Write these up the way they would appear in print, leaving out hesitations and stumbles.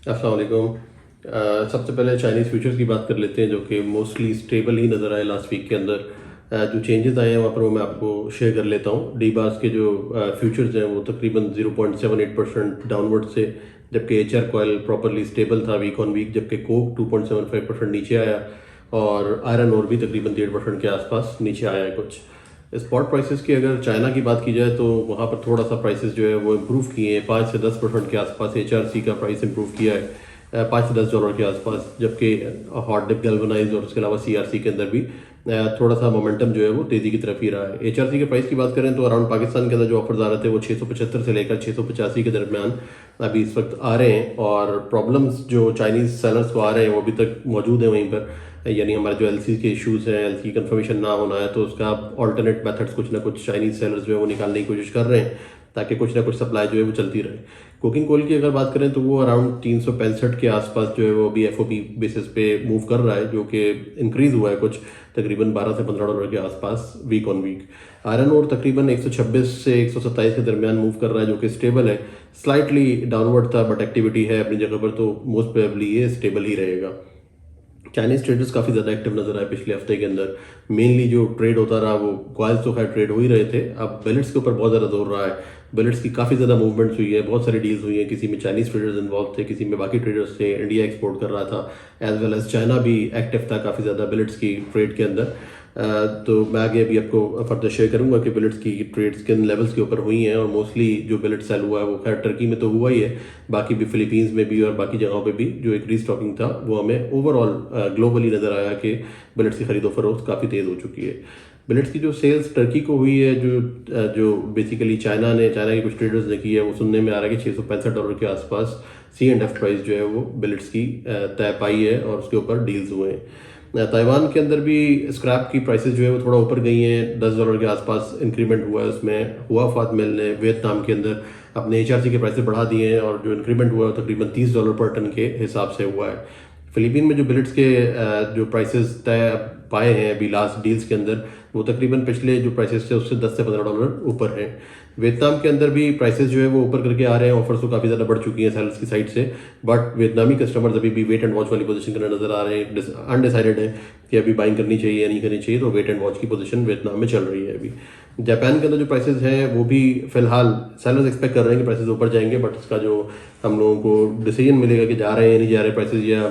अस्सलाम वालेकुम। सबसे पहले चाइनीज़ फ्यूचर्स की बात कर लेते हैं जो कि मोस्टली स्टेबल ही नज़र आए लास्ट वीक के अंदर। जो चेंजेस आए हैं वहाँ पर वो मैं आपको शेयर कर लेता हूँ। डी बार्स के जो फ्यूचर्स हैं वो तकरीबन 0.78% डाउनवर्ड से, जबकि H R coil properly stable था वीक ऑन वीक, जबकि कोक 2.75% नीचे आया और आयरन और भी तकरीबन 1.5% के आसपास नीचे आया है कुछ। स्पॉट प्राइसेस की अगर चाइना की बात की जाए तो वहाँ पर थोड़ा सा प्राइसेस जो है वो इम्प्रूव किए हैं, 5 से 10% के आसपास एच आर सी का प्राइस इम्प्रूव किया है, $5 से $10 के आसपास, जबकि हॉट डिप गैल्वनाइज और उसके अलावा सी आर सी के अंदर भी थोड़ा सा मोमेंटम जो है वो तेज़ी की तरफ ही रहा है। एच आर सी के प्राइस की बात करें तो अराउंड पाकिस्तान के अंदर जो ऑफर्स आ रहे थे वो 675 से लेकर 685 के दरमियान अभी इस वक्त आ रहे हैं, और प्रॉब्लम्स जो चाइनीज़ सेलर्स को आ रहे हैं वो अभी तक मौजूद है वहीं पर। यानी हमारे जो एलसी के इश्यूज़ हैं, एलसी कंफर्मेशन ना होना है, तो उसका ऑल्टरनेट मेथड्स कुछ ना कुछ चाइनीज़ सेलर्स जो है वो निकालने की कोशिश कर रहे हैं ताकि कुछ ना कुछ सप्लाई जो है वो चलती रहे। कुकिंग कोल की अगर बात करें तो वो अराउंड 365 के आसपास जो है वो अभी एफओपी बेसिस पे मूव कर रहा है, जो कि इंक्रीज़ हुआ है कुछ तकरीबन $12 से $15 के आसपास वीक ऑन वीक। आयरन और तकरीबन 126 से 127 के दरमियान मूव कर रहा है, जो कि स्टेबल है। स्लाइटली डाउनवर्ड था बट एक्टिविटी है अपनी जगह पर, तो मोस्ट प्रोबेबली ये स्टेबल ही रहेगा। चाइनीज ट्रेडर्स काफ़ी ज़्यादा एक्टिव नजर आए पिछले हफ्ते के अंदर। मेनली जो ट्रेड होता रहा वो कॉइल्स तो खैर ट्रेड हो ही रहे थे, अब बिलेट्स के ऊपर बहुत ज़्यादा जोर रहा है। बिलेट्स की काफ़ी ज़्यादा मूवमेंट्स हुई है, बहुत सारी डील्स हुई हैं, किसी में चाइनीज़ ट्रेडर्स इन्वॉल्व थे, किसी में बाकी ट्रेडर्स थे, इंडिया एक्सपोर्ट कर रहा था, एज वेल एज चाइना भी एक्टिव था काफ़ी ज़्यादा बिलेट्स की ट्रेड के अंदर। तो मैं आगे अभी आपको फर्दर शेयर करूंगा कि बिलेट्स की ट्रेड्स किन लेवल्स के ऊपर हुई हैं, और मोस्टली जो बिलेट सेल हुआ है वो खैर टर्की में तो हुआ ही है, बाकी भी फिलीपींस में भी और बाकी जगहों पे भी जो एक रीस्टॉकिंग था वो हमें ओवरऑल ग्लोबली नज़र आया कि बिलेट्स की खरीदो फरोख्त काफ़ी तेज़ हो चुकी है। बिलेट्स की जो सेल्स टर्की को हुई है, जो बेसिकली चाइना के कुछ ट्रेडर्स ने की है, वो सुनने में आ रहा है कि $665 के आसपास C&F प्राइस जो है वो बिलेट्स की तय पाई है और उसके ऊपर डील्स हुए हैं। ताइवान के अंदर भी स्क्रैप की प्राइसेस जो है वो थोड़ा ऊपर गई हैं, $10 के आसपास इंक्रीमेंट हुआ है उसमें। हुआ फात मिल ने वियतनाम के अंदर अपने HRC के प्राइसेस बढ़ा दिए हैं और जो इंक्रीमेंट हुआ है वो तकरीबन $30 पर टन के हिसाब से हुआ है। फिलीपीन में जो बिलेट्स के जो प्राइसेस तय पाए हैं अभी लास्ट डील्स के अंदर, वो तकरीबन पिछले जो प्राइसेस थे उससे $10 से $15 ऊपर हैं। वियतनाम के अंदर भी प्राइसेस जो है वो ऊपर करके आ रहे हैं, ऑफर्स तो काफ़ी ज़्यादा बढ़ चुकी हैं सेलर्स की साइड से, बट वियतनामी कस्टमर्स अभी भी वेट एंड वॉच वाली पोजीशन करने नजर आ रहे हैं, अनडिसाइडेड है कि अभी बाइंग करनी चाहिए या नहीं करनी चाहिए, तो वेट एंड वॉच की पोजीशन वियतनाम में चल रही है अभी। जापान के अंदर जो प्राइसेस हैं वो भी फिलहाल सेलर्स एक्सपेक्ट कर रहे हैं कि प्राइसेस ऊपर जाएंगे, बट इसका जो हम लोगों को डिसीजन मिलेगा कि जा रहे हैं या नहीं जा रहे प्राइसेस, या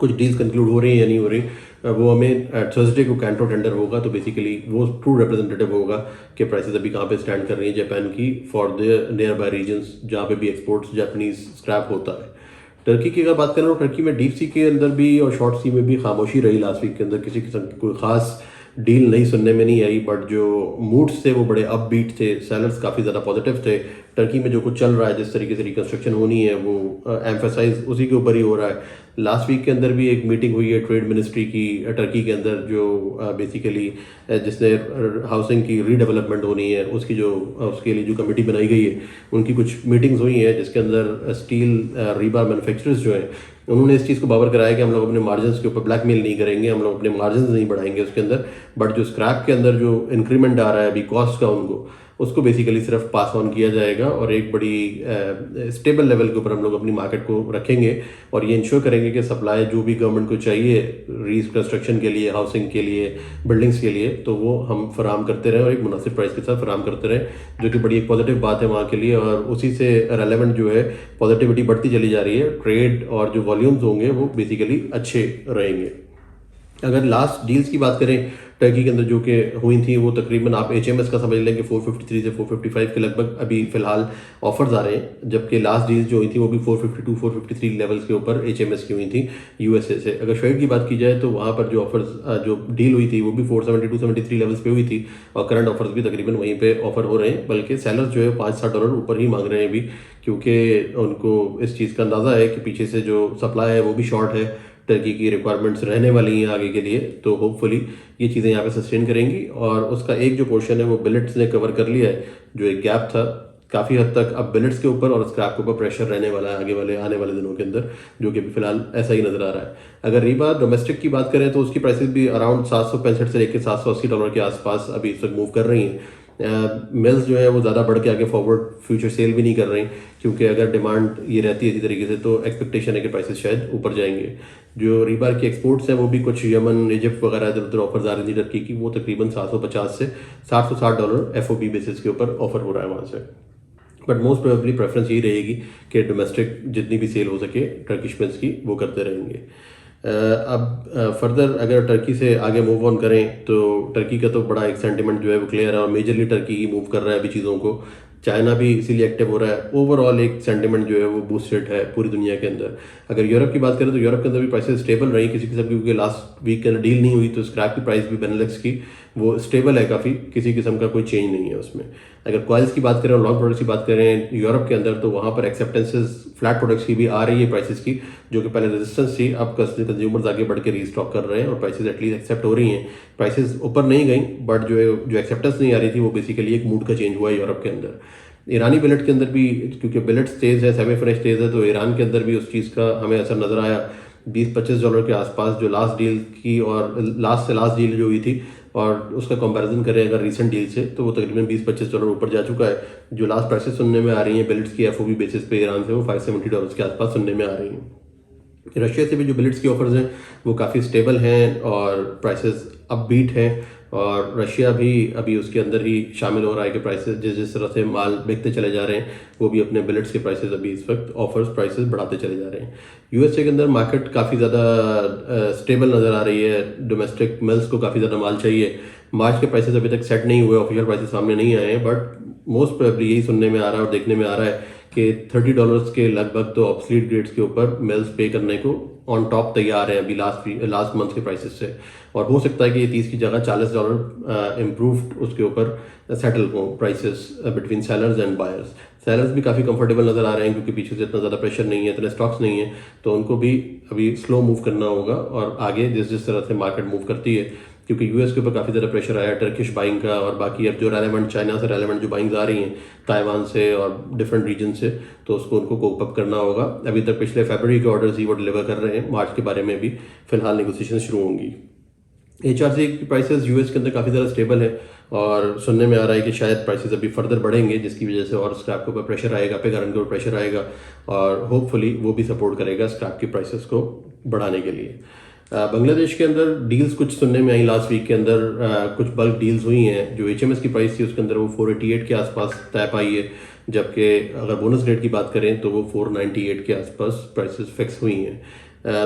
कुछ डील्स कंक्लूड हो रही हैं या नहीं हो रही, वो हमें थर्सडे को कैंटो टेंडर होगा, तो बेसिकली वो ट्रू रिप्रेजेंटेटिव होगा कि प्राइसेस अभी कहाँ पे स्टैंड कर रही हैं जापान की for the nearby regions जहाँ पे भी एक्सपोर्ट्स जापानीज स्क्रैप होता है। टर्की की अगर बात करें तो टर्की में डीप सी के अंदर भी और शॉर्ट सी में भी खामोशी रही लास्ट वीक के अंदर, किसी किस्म की कोई खास डील नहीं सुनने में नहीं आई, बट जो मूड्स थे वो बड़े अपबीट थे, सेलर्स काफ़ी ज़्यादा पॉजिटिव थे। टर्की में जो कुछ चल रहा है, जिस तरीके से रिकंस्ट्रक्शन होनी है, वो एम्फेसाइज उसी के ऊपर ही हो रहा है। लास्ट वीक के अंदर भी एक मीटिंग हुई है ट्रेड मिनिस्ट्री की टर्की के अंदर, जो बेसिकली जिसने हाउसिंग की रीडेवलपमेंट होनी है उसके लिए जो कमेटी बनाई गई है, उनकी कुछ मीटिंग्स हुई हैं, जिसके अंदर स्टील रीबार मैन्युफैक्चरर्स जो हैं उन्होंने इस चीज़ को बावर कराया कि हम लोग अपने मार्जिन के ऊपर ब्लैकमेल नहीं करेंगे, हम लोग अपने मार्जिन नहीं बढ़ाएंगे उसके अंदर, बट जो स्क्रैप के अंदर जो इंक्रीमेंट आ रहा है अभी कॉस्ट का उसको बेसिकली सिर्फ पास ऑन किया जाएगा, और एक बड़ी स्टेबल लेवल के ऊपर हम लोग अपनी मार्केट को रखेंगे और ये इंश्योर करेंगे कि सप्लाई जो भी गवर्नमेंट को चाहिए रिकंस्ट्रक्शन के लिए, हाउसिंग के लिए, बिल्डिंग्स के लिए, तो वो हम फराम करते रहें और एक मुनासिब प्राइस के साथ फराम करते रहें, जो कि बड़ी एक पॉजिटिव बात है वहाँ के लिए, और उसी से रेलेवेंट जो है पॉजिटिविटी बढ़ती चली जा रही है। ट्रेड और जो वॉल्यूम्स होंगे वो बेसिकली अच्छे रहेंगे। अगर लास्ट डील्स की बात करें टर्की के अंदर जो कि हुई थी, वो तकरीबन आप HMS का समझ लें कि 453 से 455 के लगभग अभी फिलहाल ऑफर्स आ रहे हैं, जबकि लास्ट डील्स जो हुई थी वो भी 452 453 लेवल्स के ऊपर HMS की हुई थी USA से। अगर शेयर की बात की जाए तो वहाँ पर जो ऑफर्स जो डील हुई थी वो भी 472 73 लेवल्स पे हुई थी, और करंट ऑफर्स भी तकरीबन वहीं पे ऑफर हो रहे हैं, बल्कि सेलर्स जो है $5-7 ऊपर ही मांग रहे हैं अभी, क्योंकि उनको इस चीज़ का अंदाज़ा है कि पीछे से जो सप्लाई है वो भी शॉर्ट है, टर्की की रिक्वायरमेंट्स रहने वाली हैं आगे के लिए, तो होपफुली ये चीज़ें यहाँ पे सस्टेन करेंगी। और उसका एक जो पोर्शन है वो बिलेट्स ने कवर कर लिया है, जो एक गैप था काफ़ी हद तक अब बिलेट्स के ऊपर और स्क्रैप के ऊपर प्रेशर रहने वाला है आने वाले दिनों के अंदर, जो कि फिलहाल ऐसा ही नज़र आ रहा है। अगर रीबार डोमेस्टिक की बात करें तो उसकी प्राइसेस भी अराउंड $765 से लेकर $780 के आसपास अभी इस वक्त मूव कर रही हैं, मिल्स जो है वो ज़्यादा बढ़ के आगे फॉरवर्ड फ्यूचर सेल भी नहीं कर रही, क्योंकि अगर डिमांड ये रहती है इसी तरीके से तो एक्सपेक्टेशन है कि प्राइसेस शायद ऊपर जाएंगे। जो रीबार की एक्सपोर्ट्स हैं वो भी कुछ यमन, इजिप्ट वगैरह इधर उधर ऑफर्स आ रही थी टर्की की, वो तकरीबन $750 से $760 FOB बेसिस के ऊपर ऑफर हो रहा है वहाँ से। बट मोस्ट प्रोबेबली प्रेफरेंस यही रहेगी कि डोमेस्टिक जितनी भी सेल हो सके टर्किश मिल्स की वो करते रहेंगे। अब फर्दर अगर टर्की से आगे मूव ऑन करें तो टर्की का तो बड़ा एक सेंटिमेंट जो है वो क्लियर है और मेजरली टर्की ही मूव कर रहा है अभी चीज़ों को। चाइना भी इसीलिए एक्टिव हो रहा है। ओवरऑल एक सेंटिमेंट जो है वो बूस्टेड है पूरी दुनिया के अंदर। अगर यूरोप की बात करें तो यूरोप के अंदर भी प्राइसेस स्टेबल रही किसी किस्म की, क्योंकि लास्ट वीक के अंदर डील नहीं हुई तो स्क्रैप की प्राइस भी बेनेलक्स की वो स्टेबल है काफ़ी, किसी किस्म का कोई चेंज नहीं है उसमें। अगर कॉइल्स की बात करें और लॉन्ग प्रोडक्ट्स की बात करें यूरोप के अंदर तो वहाँ पर एक्सेप्टेंसेस फ्लैट प्रोडक्ट्स की भी आ रही है प्राइसेस की, जो कि पहले रेजिस्टेंस थी, अब कंज्यूमर्स आगे बढ़ के रीस्टॉक कर रहे हैं और प्राइसेस एटलीस्ट एक्सेप्ट हो रही हैं। प्राइसेस ऊपर नहीं गई बट जो एक्सेप्टेंस नहीं आ रही थी वो बेसिकली एक मूड का चेंज हुआ है यूरोप के अंदर। ईरानी बिलेट के अंदर भी, क्योंकि बिलेट तेज़ है, सेमी फ्रेश तेज़ है, तो ईरान के अंदर भी उस चीज़ का हमें असर नज़र आया। $20-25 के आसपास जो लास्ट डील की और लास्ट डील जो हुई थी और उसका कंपैरिजन करें अगर रीसेंट डील से तो वो तकरीबन $20-25 ऊपर जा चुका है। जो लास्ट प्राइसेस सुनने में आ रही हैं बिलेट्स की FOB बेसिस पे ईरान से वो $570 के आसपास सुनने में आ रही हैं। रशिया से भी जो बिलेट्स की ऑफर्स हैं वो काफ़ी स्टेबल हैं और प्राइसेस अपबीट हैं, और रशिया भी अभी उसके अंदर ही शामिल हो रहा है कि प्राइसेस जिस जिस तरह से माल बिकते चले जा रहे हैं वो भी अपने बिलेट्स के प्राइसेस अभी इस वक्त ऑफर्स प्राइसेस बढ़ाते चले जा रहे हैं। USA के अंदर मार्केट काफ़ी ज़्यादा स्टेबल नज़र आ रही है। डोमेस्टिक मिल्स को काफ़ी ज़्यादा माल चाहिए। मार्च के प्राइसेस अभी तक सेट नहीं हुए, ऑफिशियल प्राइसेस सामने नहीं आए हैं, बट मोस्ट प्रोबेबली यही सुनने में आ रहा है और देखने में आ रहा है कि $30 के लगभग तो ऑब्सलीट ग्रेड्स के ऊपर मिल्स पे करने को ऑन टॉप तैयार हैं अभी लास्ट मंथ के प्राइसेस से, और हो सकता है कि ये 30 की जगह $40 इम्प्रूव्ड उसके ऊपर सेटल हो prices between sellers and buyers. Sellers भी काफ़ी कंफर्टेबल नज़र आ रहे हैं क्योंकि पीछे से इतना ज़्यादा प्रेशर नहीं है, इतने स्टॉक्स नहीं है, तो उनको भी अभी स्लो मूव करना होगा और आगे जिस जिस तरह से मार्केट मूव करती है, क्योंकि US के ऊपर काफ़ी ज़्यादा प्रेशर आया टर्किश बाइंग का, और बाकी अब जो रेलेवेंट चाइना से रेलेवेंट जो बाइंग्स आ रही हैं ताइवान से और डिफरेंट रीजन से, तो उसको उनको कोप अप करना होगा। अभी तक पिछले फरवरी के ऑर्डर्स ही वो डिलीवर कर रहे हैं, मार्च के बारे में भी फिलहाल नेगोशिएशन शुरू होंगी। HRC की प्राइसेस US के अंदर काफ़ी ज़्यादा स्टेबल है और सुनने में आ रहा है कि शायद प्राइसेस अभी फर्दर बढ़ेंगे, जिसकी वजह से और स्क्रैप के ऊपर प्रेशर आएगा, पे कारण के ऊपर प्रेशर आएगा और होपफुली वो भी सपोर्ट करेगा स्क्रैप की प्राइसेस को बढ़ाने के लिए। बांग्लादेश के अंदर डील्स कुछ सुनने में आई लास्ट वीक के अंदर, कुछ बल्क डील्स हुई हैं। जो HMS की प्राइस थी उसके अंदर वो 488 के आसपास तय पाई है, जबकि अगर बोनस ग्रेड की बात करें तो वो 498 के आसपास प्राइसेस फिक्स हुई हैं।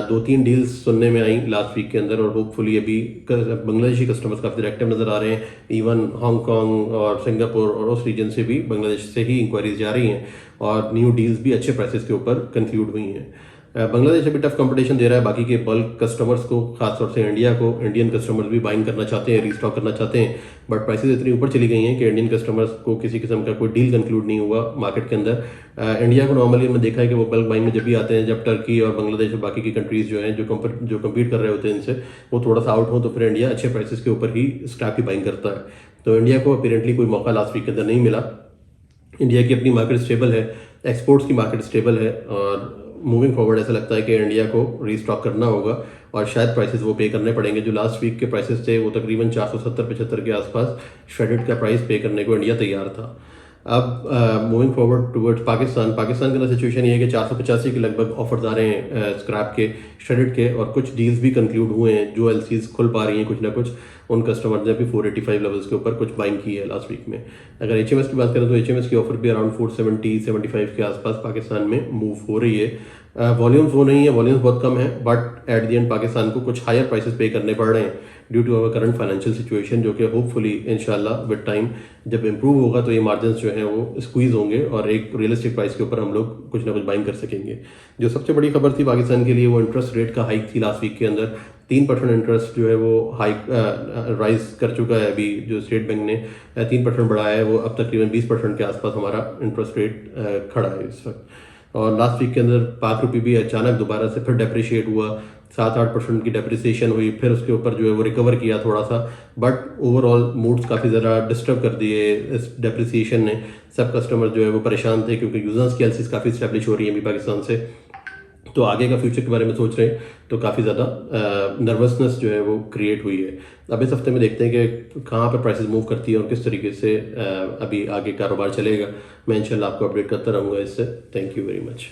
2-3 डील्स सुनने में आई लास्ट वीक के अंदर और होपफुली अभी बांग्लादेशी कस्टमर्स काफ़ी एक्टिव नज़र आ रहे हैं। इवन हांगकॉन्ग और सिंगापुर और उस रीजन से भी बांग्लादेश से ही इंक्वायरीज जा रही हैं और न्यू डील्स भी अच्छे प्राइसेस के ऊपर कंक्लूड हुई हैं। बांग्लादेश अभी टफ कंपटीशन दे रहा है बाकी के बल्क कस्टमर्स को, खासतौर से इंडिया को। इंडियन कस्टमर्स भी बाइंग करना चाहते हैं, रीस्टॉक करना चाहते हैं, बट प्राइसेस इतनी ऊपर चली गई हैं कि इंडियन कस्टमर्स को किसी किस्म का कोई डील कंक्लूड नहीं हुआ मार्केट के अंदर। इंडिया को नॉर्मली हमने देखा है कि वो बल्क बाइंग में जब भी आते हैं, जब टर्की और बांग्लादेश और बाकी की कंट्रीज जो हैं जो कम्पीट कर रहे होते हैं इनसे, वो थोड़ा सा आउट हो तो फिर इंडिया अच्छे प्राइसेस के ऊपर ही स्क्रैप की बाइंग करता है। तो इंडिया को अपीरेंटली कोई मौका लास्ट वीक के अंदर नहीं मिला। इंडिया की अपनी मार्केट स्टेबल है, एक्सपोर्ट्स की मार्केट स्टेबल है और मूविंग फॉरवर्ड ऐसा लगता है कि इंडिया को रीस्टॉक करना होगा और शायद प्राइसेस वो पे करने पड़ेंगे। जो लास्ट वीक के प्राइसेस थे वो तकरीबन 470-75 के आसपास श्रेडेड का प्राइस पे करने को इंडिया तैयार था। अब मूविंग फॉरवर्ड टुवर्ड्स पाकिस्तान के अंदर सिचुएशन ये है कि 485 के लगभग ऑफर्स आ रहे हैं स्क्रैप के, श्रेडेड के, और कुछ डील्स भी कंक्लूड हुए हैं। जो LCs खुल पा रही हैं कुछ ना कुछ, उन कस्टमर्स ने भी 485 लेवल्स के ऊपर कुछ बाइंग की है लास्ट वीक में। अगर HMS की बात करें तो HMS की ऑफर भी अराउंड 470-75 के आसपास पाकिस्तान में मूव हो रही है। वॉल्यूम्स वो नहीं है, वॉल्यूम्स बहुत कम है, but at the end Pakistan को कुछ हायर प्राइसेस पे करने पड़ रहे हैं due to our current financial situation, जो कि होपफुली इंशाल्लाह विद टाइम जब इंप्रूव होगा तो ये मार्जिन जो हैं वो स्क्वीज होंगे और एक रियलिस्टिक प्राइस के ऊपर हम लोग कुछ ना कुछ बाइंग कर सकेंगे। जो सबसे बड़ी खबर थी पाकिस्तान के लिए वो इंटरेस्ट रेट का हाइक थी लास्ट वीक के अंदर। 3% इंटरेस्ट जो है वो हाइक राइज कर चुका है। अभी जो स्टेट बैंक ने 3% बढ़ाया है, वो अब तकरीबन 20% के आसपास हमारा इंटरेस्ट रेट खड़ा है इस वक्त। और लास्ट वीक के अंदर पाक रुपये भी अचानक दोबारा से फिर डेप्रिशिएट हुआ, 7-8% की डेप्रिसिएशन हुई, फिर उसके ऊपर जो है वो रिकवर किया थोड़ा सा, बट ओवरऑल मूड्स काफ़ी ज़्यादा डिस्टर्ब कर दिए इस डेप्रिसिएशन ने। सब कस्टमर जो है वो परेशान थे क्योंकि यूजर्स की LCs काफ़ी स्टैब्लिश हो रही हैं अभी पाकिस्तान से, तो आगे का फ्यूचर के बारे में सोच रहे हैं तो काफ़ी ज़्यादा नर्वसनेस जो है वो क्रिएट हुई है। अब इस हफ्ते में देखते हैं कि कहाँ पर प्राइसेस मूव करती है और किस तरीके से अभी आगे कारोबार चलेगा। मैं इंशाल्लाह आपको अपडेट करता रहूँगा इससे। Thank you very much.